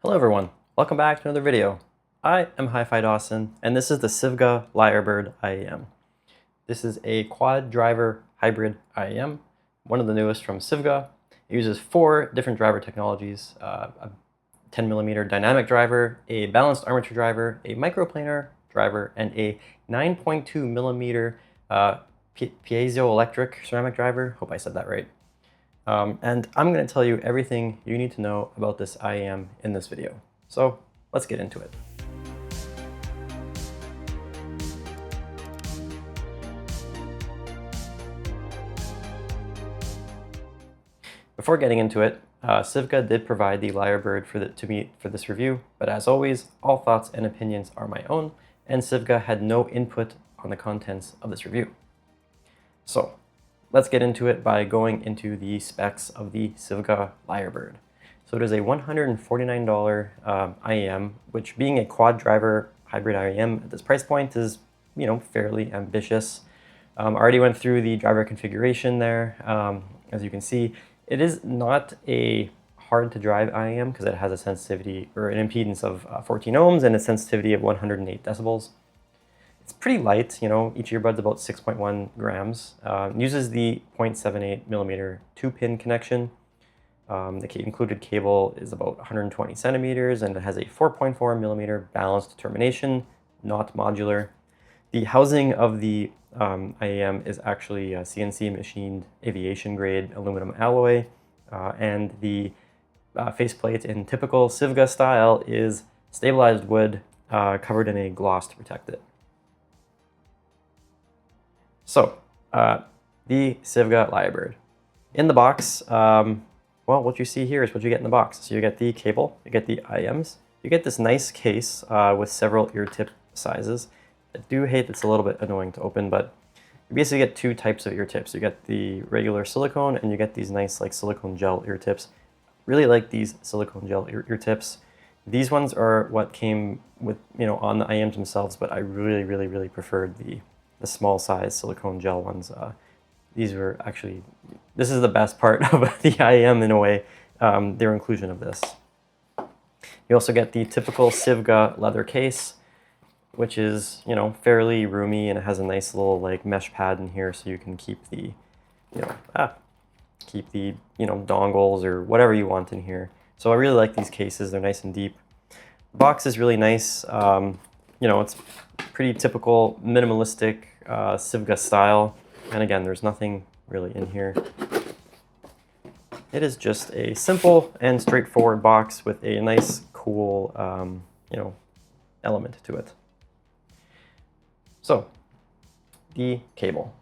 Hello everyone, welcome back to another video. I am HiFi-Dawson and this is the SIVGA Lyrebird IEM. This is a quad driver hybrid IEM, one of the newest from SIVGA. It uses 4 different driver technologies, a 10mm dynamic driver, a balanced armature driver, a micro-planar driver, and a 9.2mm piezoelectric ceramic driver. Hope I said that right. And I'm going to tell you everything you need to know about this IEM in this video. So let's get into it. Before getting into it, SIVGA did provide the Lyrebird to me for this review, but as always, all thoughts and opinions are my own, and SIVGA had no input on the contents of this review. So let's get into it by going into the specs of the SIVGA Lyrebird. So it is a $149 IEM, which being a quad driver hybrid IEM at this price point is, fairly ambitious. I already went through the driver configuration there. As you can see, it is not a hard to drive IEM because it has a sensitivity or an impedance of 14 ohms and a sensitivity of 108 decibels. It's pretty light, each earbud's about 6.1 grams. Uses the 0.78mm 2-pin connection. The included cable is about 120 centimeters and it has a 4.4mm balanced termination, not modular. The housing of the IEM is actually a CNC machined aviation grade aluminum alloy, and the faceplate in typical SIVGA style is stabilized wood covered in a gloss to protect it. So, the SIVGA Lyrebird. In the box, well, what you see here is what you get in the box. So you get the cable, you get the IEMs, you get this nice case with several ear tip sizes. I do hate it's a little bit annoying to open, but you basically get 2 types of ear tips. You get the regular silicone and you get these nice silicone gel ear tips. Really like these silicone gel ear tips. These ones are what came with, on the IEMs themselves, but I really preferred the small size silicone gel ones. These were actually, this is the best part of the IEM in a way, their inclusion of this. You also get the typical SIVGA leather case, which is, fairly roomy, and it has a nice little mesh pad in here so you can keep the, dongles or whatever you want in here. So I really like these cases, they're nice and deep. The box is really nice. It's pretty typical minimalistic SIVGA style. And again, there's nothing really in here. It is just a simple and straightforward box with a nice, cool, element to it. So, the cable.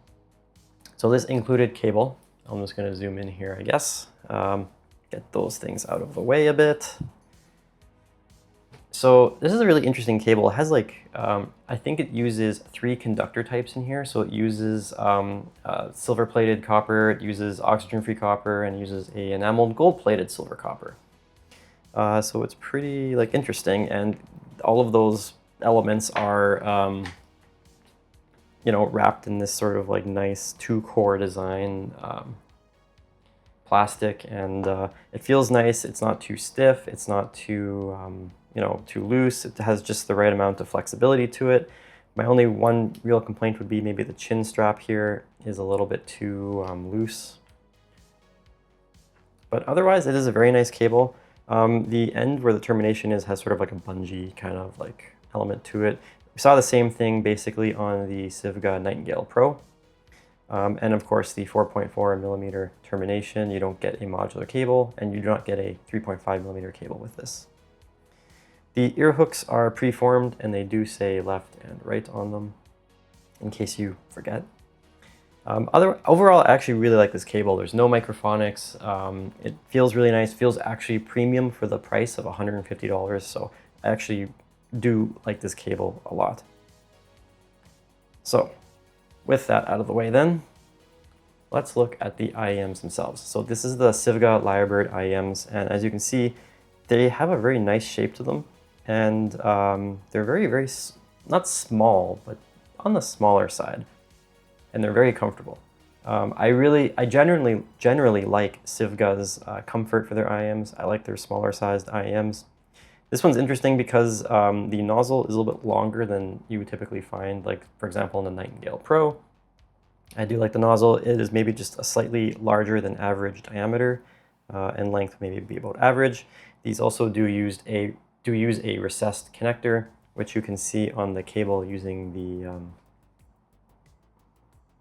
So this included cable. I'm just going to zoom in here, I guess. Get those things out of the way a bit. So this is a really interesting cable. It has I think it uses 3 conductor types in here. So it uses silver-plated copper, it uses oxygen-free copper, and uses a enameled gold-plated silver copper. So it's pretty interesting, and all of those elements are wrapped in this sort of nice 2-core design plastic, and it feels nice. It's not too stiff. It's not too too loose. It has just the right amount of flexibility to it. My only one real complaint would be maybe the chin strap here is a little bit too loose. But otherwise, it is a very nice cable. The end where the termination is has sort of a bungee kind of element to it. We saw the same thing basically on the SIVGA Nightingale Pro. And of course, the 4.4mm termination. You don't get a modular cable, and you do not get a 3.5mm cable with this. The ear hooks are preformed, and they do say left and right on them, in case you forget. Overall, I actually really like this cable. There's no microphonics. It feels really nice. Feels actually premium for the price of $150, so I actually do like this cable a lot. So, with that out of the way then, let's look at the IEMs themselves. So this is the SIVGA Lyrebird IEMs, and as you can see, they have a very nice shape to them. And they're very, not small, but on the smaller side. And they're very comfortable. I generally like SIVGA's comfort for their IEMs. I like their smaller sized IEMs. This one's interesting because the nozzle is a little bit longer than you would typically find, like for example in the Nightingale Pro. I do like the nozzle. It is maybe just a slightly larger than average diameter, and length maybe be about average. These also do use a recessed connector, which you can see on the cable using the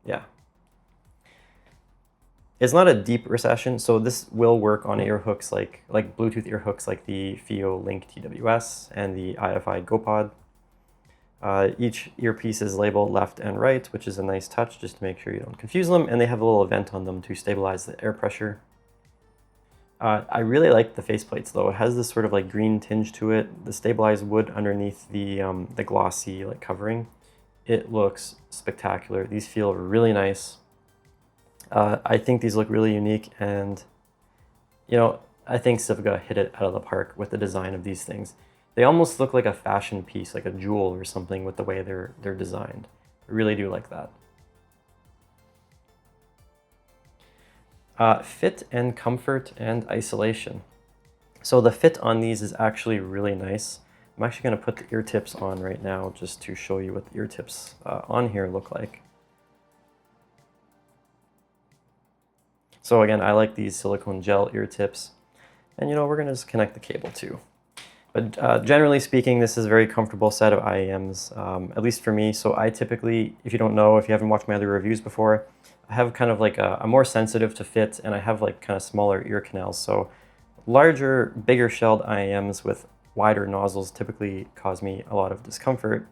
yeah. It's not a deep recession, so this will work on ear hooks like Bluetooth ear hooks like the FIO Link TWS and the IFI GoPod. Each earpiece is labeled left and right, which is a nice touch just to make sure you don't confuse them, and they have a little vent on them to stabilize the air pressure. I really like the faceplates though. It has this sort of like green tinge to it, the stabilized wood underneath the glossy like covering. It looks spectacular. These feel really nice. I think these look really unique, and you know, I think SIVGA hit it out of the park with the design of these things. They almost look like a fashion piece, like a jewel or something with the way they're designed. I really do like that. Fit and comfort and isolation. So the fit on these is actually really nice. I'm actually going to put the ear tips on right now just to show you what the ear tips on here look like. So again, I like these silicone gel ear tips, and you know, we're going to just connect the cable too. But generally speaking, this is a very comfortable set of IEMs, at least for me. So I typically, if you don't know, if you haven't watched my other reviews before, I have kind of like I'm more sensitive to fit, and I have like kind of smaller ear canals. So larger, bigger shelled IEMs with wider nozzles typically cause me a lot of discomfort.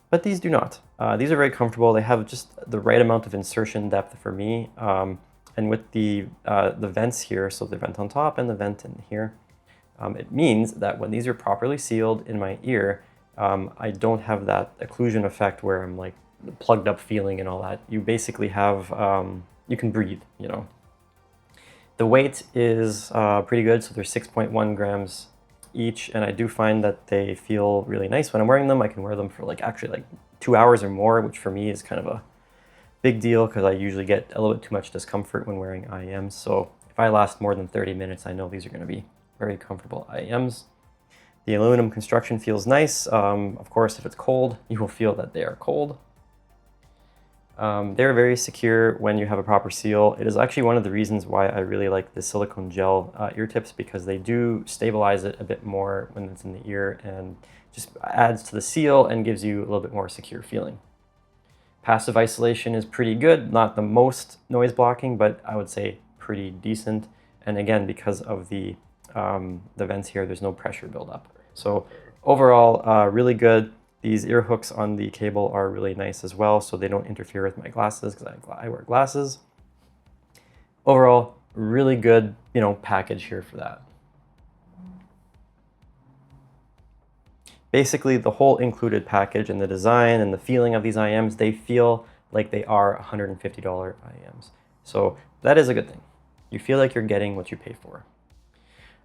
But these do not. These are very comfortable. They have just the right amount of insertion depth for me. And with the vents here, so the vent on top and the vent in here, it means that when these are properly sealed in my ear, I don't have that occlusion effect where I'm like plugged up feeling and all that. You basically have, you can breathe, you know. The weight is pretty good, so they're 6.1 grams each, and I do find that they feel really nice when I'm wearing them. I can wear them for like actually like 2 hours or more, which for me is kind of a big deal because I usually get a little bit too much discomfort when wearing IEMs. So if I last more than 30 minutes, I know these are going to be very comfortable IEMs. The aluminum construction feels nice. Of course, if it's cold, you will feel that they are cold. They're very secure when you have a proper seal. It is actually one of the reasons why I really like the silicone gel ear tips, because they do stabilize it a bit more when it's in the ear and just adds to the seal and gives you a little bit more secure feeling. Passive isolation is pretty good, not the most noise blocking, but I would say pretty decent. And again, because of the vents here, there's no pressure buildup. So overall, really good. These ear hooks on the cable are really nice as well, so they don't interfere with my glasses because I wear glasses. Overall, really good, you know, package here for that. Basically, the whole included package and the design and the feeling of these IEMs, they feel like they are $150 IEMs. So that is a good thing. You feel like you're getting what you pay for.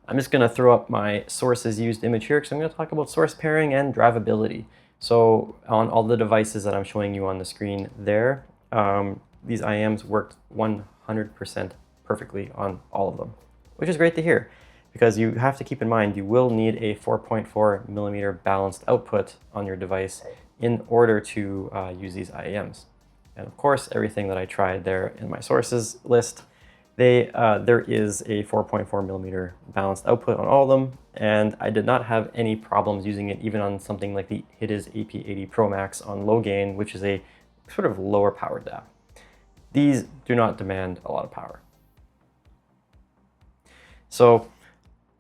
I'm just going to throw up my sources used image here because I'm going to talk about source pairing and drivability. So on all the devices that I'm showing you on the screen there, these IEMs worked 100% perfectly on all of them, which is great to hear, because you have to keep in mind you will need a 4.4 millimeter balanced output on your device in order to use these IEMs. And of course, everything that I tried there in my sources list, there is a 4.4 millimeter balanced output on all of them, and I did not have any problems using it even on something like the HiTiz AP80 Pro Max on low gain, which is a sort of lower power DAW. These do not demand a lot of power. So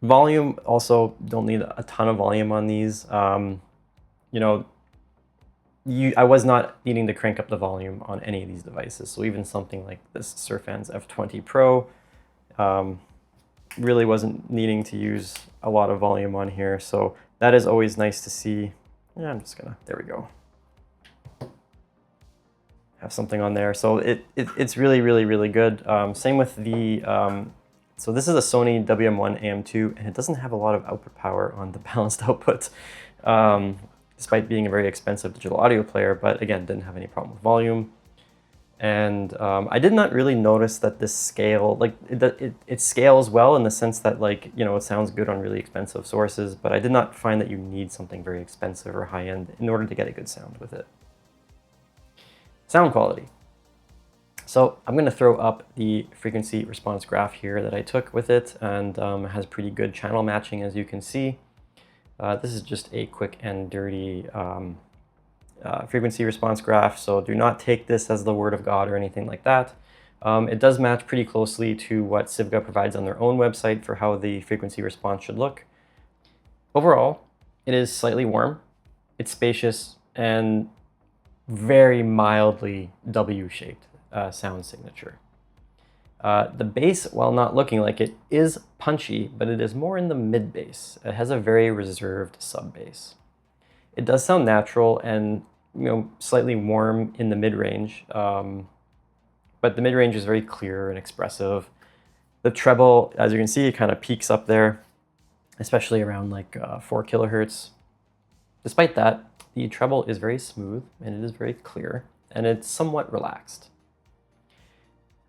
volume, also don't need a ton of volume on these. You know, I was not needing to crank up the volume on any of these devices. So even something like this Surfans F20 Pro really wasn't needing to use a lot of volume on here. So that is always nice to see. Yeah, I'm just gonna, there we go. Have something on there. So it's really, really, really good. Same with the, so this is a Sony WM1 AM2, and it doesn't have a lot of output power on the balanced output. Despite being a very expensive digital audio player, but again, didn't have any problem with volume. And I did not really notice that this scale, like it scales well in the sense that, like, you know, it sounds good on really expensive sources, but I did not find that you need something very expensive or high-end in order to get a good sound with it. Sound quality. So I'm going to throw up the frequency response graph here that I took with it, and it has pretty good channel matching, as you can see. This is just a quick and dirty frequency response graph, so do not take this as the word of God or anything like that. It does match pretty closely to what SIVGA provides on their own website for how the frequency response should look. Overall, it is slightly warm, it's spacious, and very mildly W-shaped sound signature. The bass, while not looking like it, is punchy, but it is more in the mid-bass. It has a very reserved sub-bass. It does sound natural and, you know, slightly warm in the mid-range, but the mid-range is very clear and expressive. The treble, as you can see, kind of peaks up there, especially around like 4 kilohertz. Despite that, the treble is very smooth and it is very clear and it's somewhat relaxed.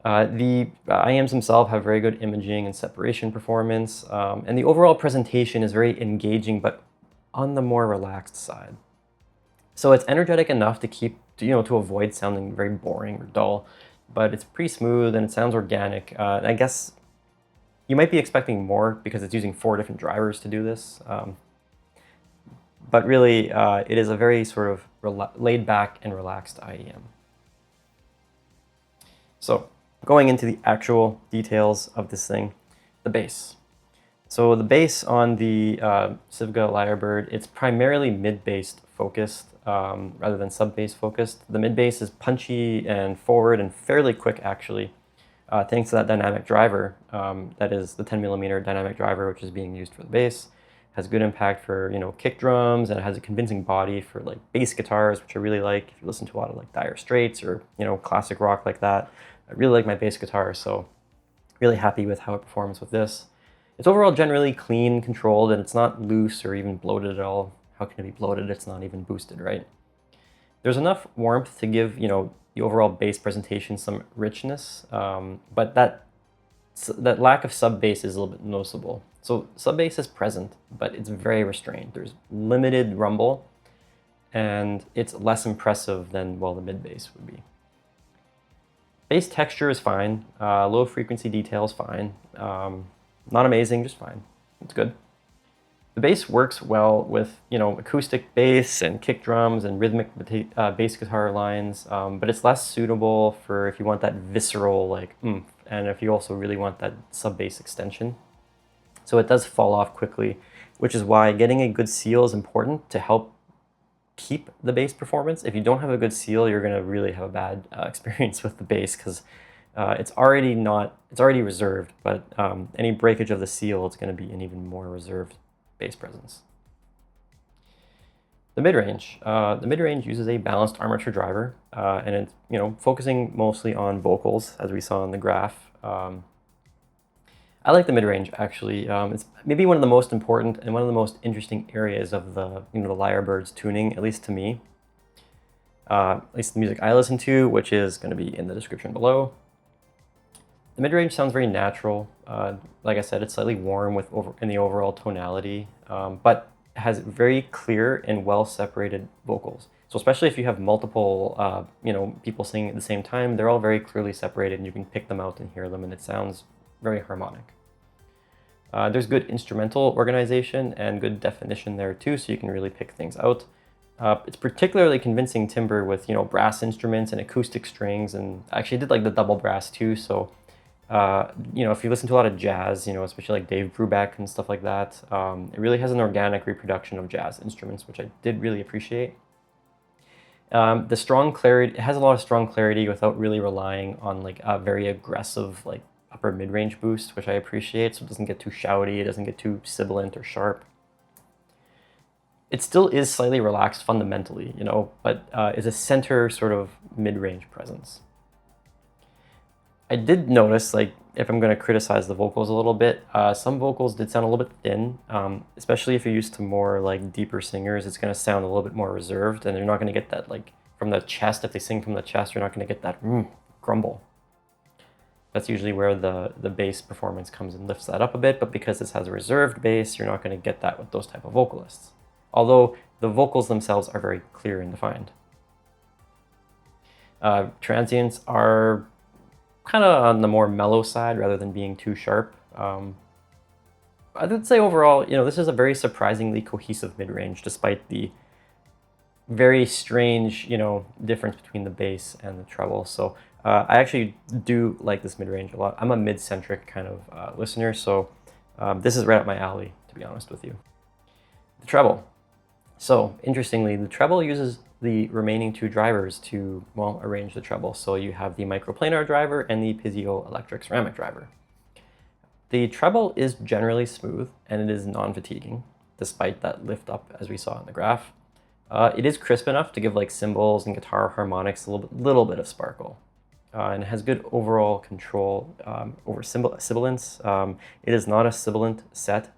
The IAMs themselves have very good imaging and separation performance, and the overall presentation is very engaging, but on the more relaxed side. So it's energetic enough to keep, you know, to avoid sounding very boring or dull, but it's pretty smooth and it sounds organic. I guess you might be expecting more because it's using 4 different drivers to do this. But really, it is a very sort of laid back and relaxed IEM. So going into the actual details of this thing, the bass. So the bass on the SIVGA Lyrebird, it's primarily mid-bass focused rather than sub-bass focused. The mid-bass is punchy and forward and fairly quick, actually, thanks to that dynamic driver. That is the 10mm dynamic driver, which is being used for the bass. Has good impact for, you know, kick drums, and it has a convincing body for like bass guitars, which I really like. If you listen to a lot of like Dire Straits or, you know, classic rock like that, I really like my bass guitar, so really happy with how it performs with this. It's overall generally clean, controlled, and it's not loose or even bloated at all. How can it be bloated? It's not even boosted, right? There's enough warmth to give, you know, the overall bass presentation some richness, but that lack of sub-bass is a little bit noticeable. So sub-bass is present, but it's very restrained. There's limited rumble, and it's less impressive than, well, the mid-bass would be. Bass texture is fine. Low frequency detail is fine. Not amazing, just fine. It's good. The bass works well with, you know, acoustic bass and kick drums and rhythmic bass guitar lines, but it's less suitable for if you want that visceral, like, oomph, and if you also really want that sub-bass extension. So it does fall off quickly, which is why getting a good seal is important to help keep the bass performance. If you don't have a good seal, you're going to really have a bad experience with the bass, because it's already reserved, but any breakage of the seal, it's going to be an even more reserved bass presence. The mid-range. The mid-range uses a balanced-armature driver, and it's, you know, focusing mostly on vocals, as we saw in the graph. I like the mid-range, actually. It's maybe one of the most important and one of the most interesting areas of the, you know, the Lyrebird's tuning, at least to me. At least the music I listen to, which is going to be in the description below. The mid-range sounds very natural. Like I said, it's slightly warm in the overall tonality, but has very clear and well-separated vocals. So especially if you have multiple, you know, people singing at the same time, they're all very clearly separated, and you can pick them out and hear them, and it sounds very harmonic. There's good instrumental organization and good definition there too, so you can really pick things out. It's particularly convincing timbre with, you know, brass instruments and acoustic strings, and I actually did like the double brass too, so you know, if you listen to a lot of jazz, you know, especially like Dave Brubeck and stuff like that, it really has an organic reproduction of jazz instruments, which I did really appreciate. The strong clarity, it has a lot of strong clarity without really relying on like a very aggressive like upper mid-range boost, which I appreciate, so it doesn't get too shouty, it doesn't get too sibilant or sharp. It still is slightly relaxed fundamentally, you know, but is a center sort of mid-range presence. I did notice, like, if I'm going to criticize the vocals a little bit, some vocals did sound a little bit thin, especially if you're used to more like deeper singers. It's going to sound a little bit more reserved, and you're not going to get that, like, from the chest. If they sing from the chest, you're not going to get that grumble. That's usually where the bass performance comes and lifts that up a bit, but because this has a reserved bass, you're not going to get that with those type of vocalists. Although the vocals themselves are very clear and defined. Transients are kind of on the more mellow side rather than being too sharp. I would say overall, this is a very surprisingly cohesive mid-range, despite the very strange, difference between the bass and the treble. So I actually do like this mid-range a lot. I'm a mid-centric kind of listener, so this is right up my alley, to be honest with you. The treble. So interestingly, the treble uses the remaining two drivers to, well, arrange the treble. So you have the micro-planar driver and the piezoelectric ceramic driver. The treble is generally smooth and it is non-fatiguing, despite that lift up as we saw in the graph. It is crisp enough to give like cymbals and guitar harmonics a little bit of sparkle. And it has good overall control over sibilance. It is not a sibilant set.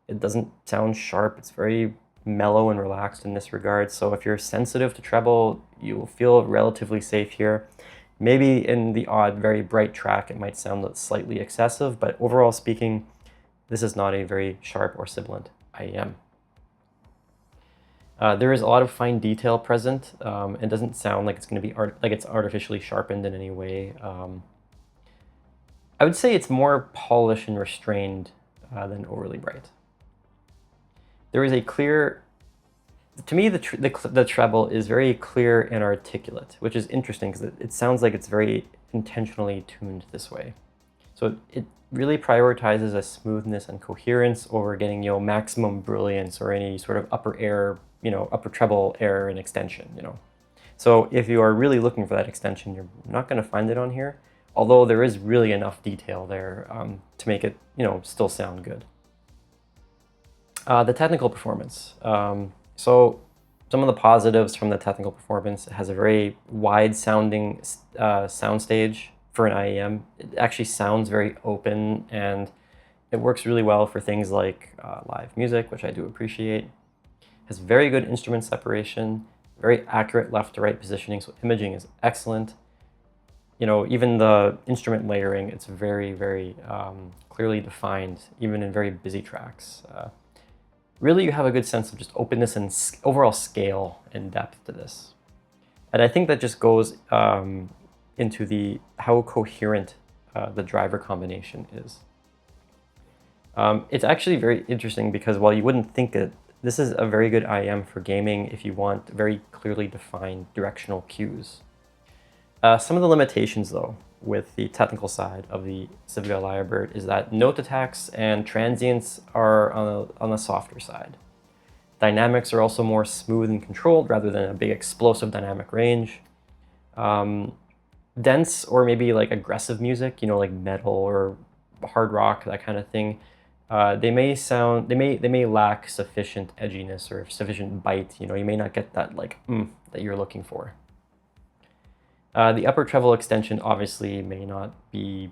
It doesn't sound sharp. It's very mellow and relaxed in this regard. So if you're sensitive to treble, you will feel relatively safe here. Maybe in the odd, very bright track, it might sound slightly excessive, but overall speaking, this is not a very sharp or sibilant IEM. There is a lot of fine detail present. It doesn't sound like it's going to be it's artificially sharpened in any way. I would say it's more polished and restrained than overly bright. There is a clear, to me, the treble is very clear and articulate, which is interesting because it sounds like it's very intentionally tuned this way. So it really prioritizes a smoothness and coherence over getting, maximum brilliance or any sort of upper air, upper treble air and extension, So if you are really looking for that extension, you're not going to find it on here, although there is really enough detail there to make it, still sound good. The technical performance. So some of the positives from the technical performance: it has a very wide sounding soundstage for an IEM. It actually sounds very open and it works really well for things like live music, which I do appreciate. It has very good instrument separation, very accurate left to right positioning, so imaging is excellent. Even the instrument layering, it's very, very clearly defined, even in very busy tracks. Really, you have a good sense of just openness and overall scale and depth to this. And I think that just goes into how coherent the driver combination is. It's actually very interesting because while you wouldn't think it, this is a very good IEM for gaming if you want very clearly defined directional cues. Some of the limitations, though, with the technical side of the SIVGA Lyrebird is that note attacks and transients are on the softer side. Dynamics are also more smooth and controlled rather than a big explosive dynamic range. Dense or maybe like aggressive music, like metal or hard rock, that kind of thing, they may lack sufficient edginess or sufficient bite. You may not get that that you're looking for. The upper treble extension obviously may not be,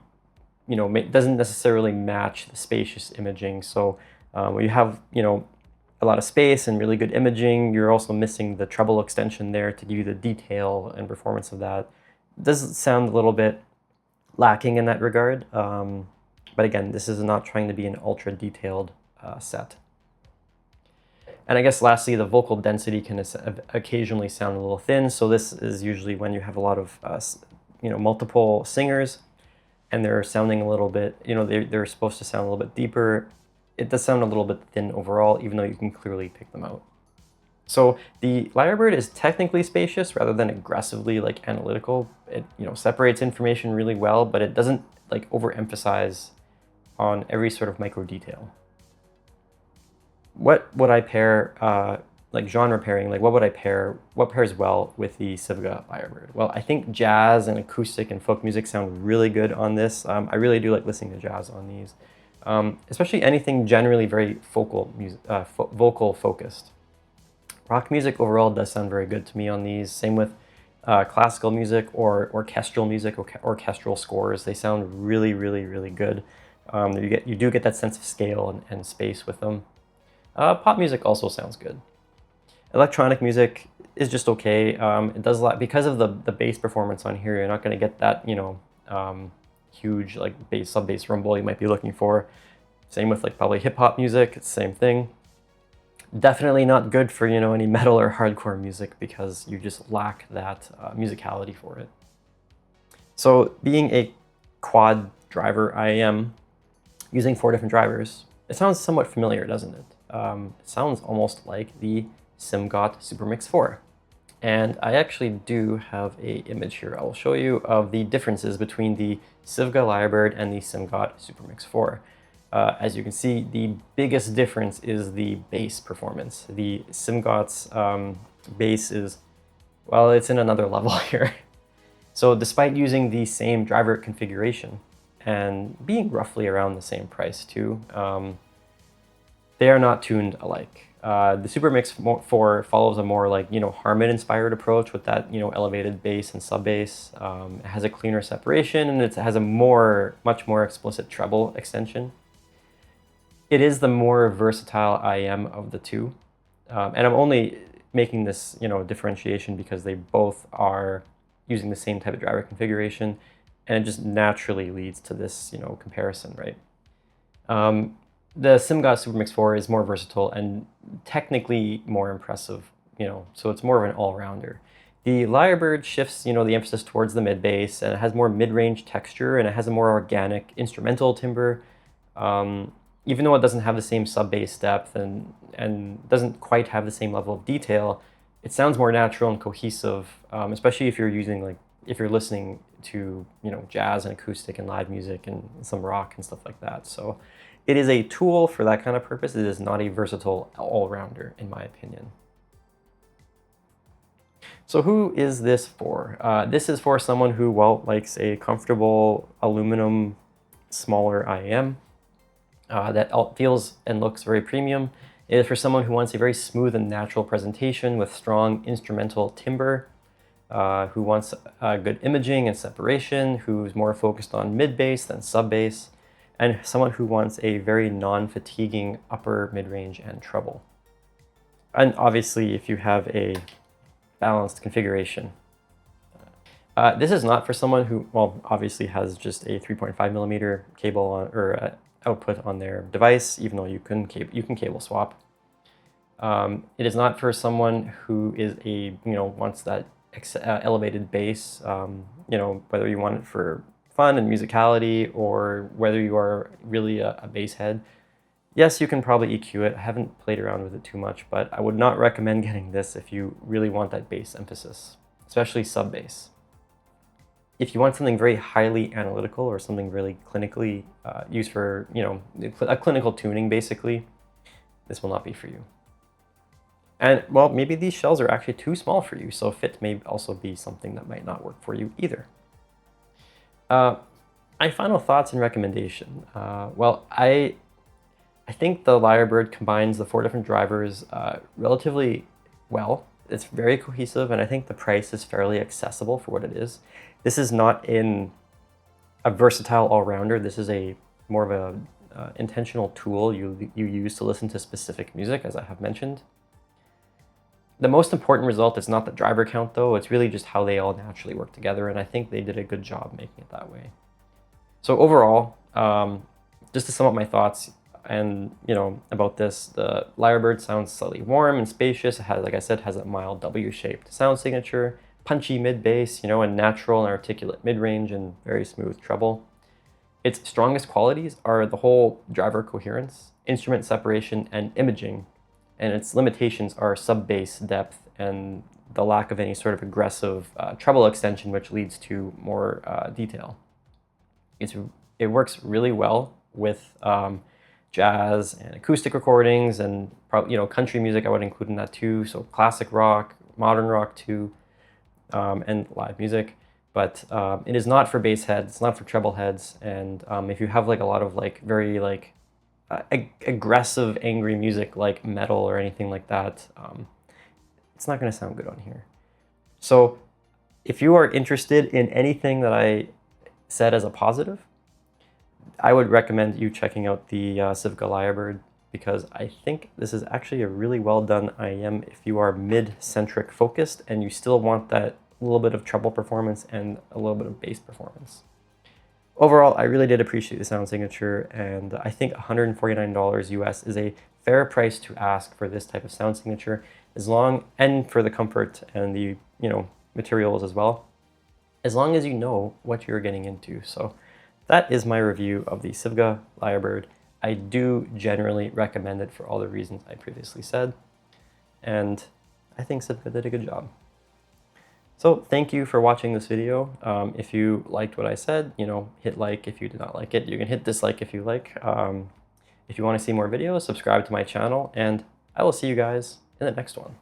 doesn't necessarily match the spacious imaging. So when you have, a lot of space and really good imaging, you're also missing the treble extension there to give you the detail and performance of that. It does sound a little bit lacking in that regard. But again, this is not trying to be an ultra detailed set. And I guess lastly, the vocal density can occasionally sound a little thin. So this is usually when you have a lot of, multiple singers and they're sounding a little bit, they're supposed to sound a little bit deeper. It does sound a little bit thin overall, even though you can clearly pick them out. So the Lyrebird is technically spacious rather than aggressively analytical. It, separates information really well, but it doesn't overemphasize on every sort of micro detail. What would I pair, genre pairing, what pairs well with the SIVGA Lyrebird? Well, I think jazz and acoustic and folk music sound really good on this. I really do like listening to jazz on these, especially anything generally very vocal focused. Rock music overall does sound very good to me on these. Same with classical music or orchestral music, orchestral scores. They sound really, really, really good. You do get that sense of scale and space with them. Pop music also sounds good. Electronic music is just okay. It does a lot because of the bass performance on here. You're not going to get that, you know, huge like bass, sub bass rumble you might be looking for. Same with like probably hip hop music. It's the same thing. Definitely not good for, you know, any metal or hardcore music because you just lack that musicality for it. So being a quad driver, I am using 4 different drivers. It sounds somewhat familiar, doesn't it? It sounds almost like the Simgot SuperMix 4. And I actually do have an image here I'll show you of the differences between the SIVGA Lyrebird and the Simgot SuperMix 4. As you can see, the biggest difference is the bass performance. The Simgot's bass is, well, it's in another level here. So despite using the same driver configuration and being roughly around the same price too, they are not tuned alike. The SuperMix 4 follows a more like, you know, Harman-inspired approach with that, you know, elevated bass and sub bass. It has a cleaner separation and it has a much more explicit treble extension. It is the more versatile IM of the two. And I'm only making this, you know, differentiation because they both are using the same type of driver configuration, and it just naturally leads to this, you know, comparison, right? The Simgot SuperMix 4 is more versatile and technically more impressive, you know, so it's more of an all-rounder. The Lyrebird shifts, you know, the emphasis towards the mid bass, and it has more mid-range texture, and it has a more organic instrumental timbre. Even though it doesn't have the same sub bass depth and doesn't quite have the same level of detail, it sounds more natural and cohesive, especially if you're listening to, you know, jazz and acoustic and live music and some rock and stuff like that. So it is a tool for that kind of purpose. It is not a versatile all-rounder, in my opinion. So who is this for? This is for someone who, well, likes a comfortable aluminum, smaller IM that feels and looks very premium. It is for someone who wants a very smooth and natural presentation with strong instrumental timbre, who wants good imaging and separation, who's more focused on mid-bass than sub-bass, and someone who wants a very non-fatiguing upper, mid-range, and treble. And obviously, if you have a balanced configuration. This is not for someone who, well, obviously has just a 3.5mm cable or output on their device, even though you can cable swap. It is not for someone who is wants that elevated bass, you know, whether you want it for fun and musicality or whether you are really a bass head. Yes, you can probably EQ it. I haven't played around with it too much, but I would not recommend getting this if you really want that bass emphasis, especially sub bass. If you want something very highly analytical or something really clinically used for, you know, a clinical tuning basically, this will not be for you. And well, maybe these shells are actually too small for you, so fit may also be something that might not work for you either. My final thoughts and recommendation. Well, I think the Lyrebird combines the 4 different drivers relatively well. It's very cohesive, and I think the price is fairly accessible for what it is. This is not a versatile all-rounder. This is more of a intentional tool you use to listen to specific music, as I have mentioned. The most important result is not the driver count, though. It's really just how they all naturally work together, and I think they did a good job making it that way. So overall, just to sum up my thoughts, and about this, the Lyrebird sounds slightly warm and spacious. It has, like I said, has a mild W-shaped sound signature, punchy mid-bass, and natural and articulate mid-range and very smooth treble. Its strongest qualities are the whole driver coherence, instrument separation, and imaging, and its limitations are sub-bass depth and the lack of any sort of aggressive treble extension, which leads to more detail. It works really well with jazz and acoustic recordings, and country music I would include in that too. So classic rock, modern rock too, and live music. But it is not for bass heads. It's not for treble heads. And if you have a lot of very aggressive, angry music like metal or anything like that, it's not going to sound good on here. So if you are interested in anything that I said as a positive, I would recommend you checking out the SIVGA Lyrebird, because I think this is actually a really well done IEM if you are mid-centric focused and you still want that little bit of treble performance and a little bit of bass performance. Overall, I really did appreciate the sound signature, and I think $149 US is a fair price to ask for this type of sound signature, and for the comfort and the materials as well, as long as you know what you're getting into. So that is my review of the SIVGA Lyrebird. I do generally recommend it for all the reasons I previously said, and I think SIVGA did a good job. So thank you for watching this video. If you liked what I said, hit like. If you did not like it, you can hit dislike if you like. If you want to see more videos, subscribe to my channel, and I will see you guys in the next one.